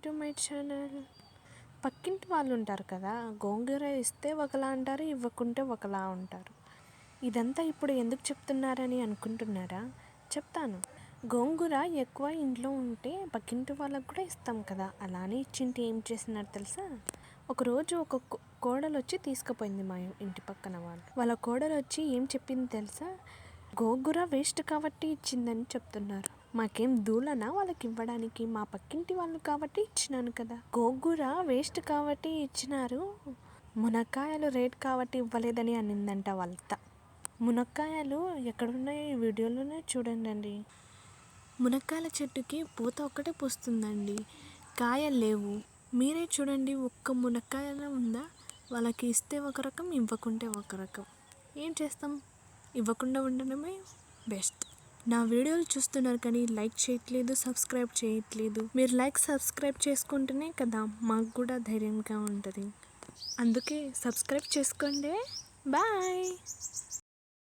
To my channel. పక్కింటి వాళ్ళు ఉంటారు కదా, గోంగూర ఇస్తే ఒకలా అంటారు, ఇవ్వకుంటే ఒకలా ఉంటారు. ఇదంతా ఇప్పుడు ఎందుకు చెప్తున్నారని అనుకుంటున్నారా? చెప్తాను. గోంగూర ఎక్కువ ఇంట్లో ఉంటే పక్కింటి వాళ్ళకు కూడా ఇస్తాం కదా, అలానే ఇచ్చింటే ఏం చేసినారు తెలుసా? ఒకరోజు ఒక కోడలు వచ్చి తీసుకుపోయింది మా ఇంటి పక్కన వాళ్ళ కోడలు వచ్చి ఏం చెప్పింది తెలుసా? గోంగూర వేస్ట్ కాబట్టి ఇచ్చిందని చెప్తున్నారు. మాకేం దూలనా వాళ్ళకి ఇవ్వడానికి? మా పక్కింటి వాళ్ళు కాబట్టి ఇచ్చినాను కదా. గోంగూర వేస్ట్ కాబట్టి ఇచ్చినారు, మునక్కాయలు రేట్ కాబట్టి ఇవ్వలేదని అనిందంట వాళ్ళ. మునక్కాయలు ఎక్కడున్నాయో ఈ వీడియోలోనే చూడండి. మునక్కాయల చెట్టుకి పూత ఒక్కటే పూస్తుందండి, కాయలు లేవు. మీరే చూడండి, ఒక్క మునక్కాయలా ఉందా? వాళ్ళకి ఇస్తే ఒక రకం, ఇవ్వకుంటే ఒక రకం. ఏం చేస్తాం? ఇవ్వకుండా ఉండడమే బెస్ట్. నా వీడియోలు చూస్తున్నారు కానీ లైక్ చేయట్లేదు, సబ్స్క్రైబ్ చేయట్లేదు. మీరు సబ్స్క్రైబ్ చేసుకుంటేనే కదా మాకు కూడా ధైర్యంగా ఉంటుంది. అందుకే సబ్స్క్రైబ్ చేసుకోండి. బాయ్.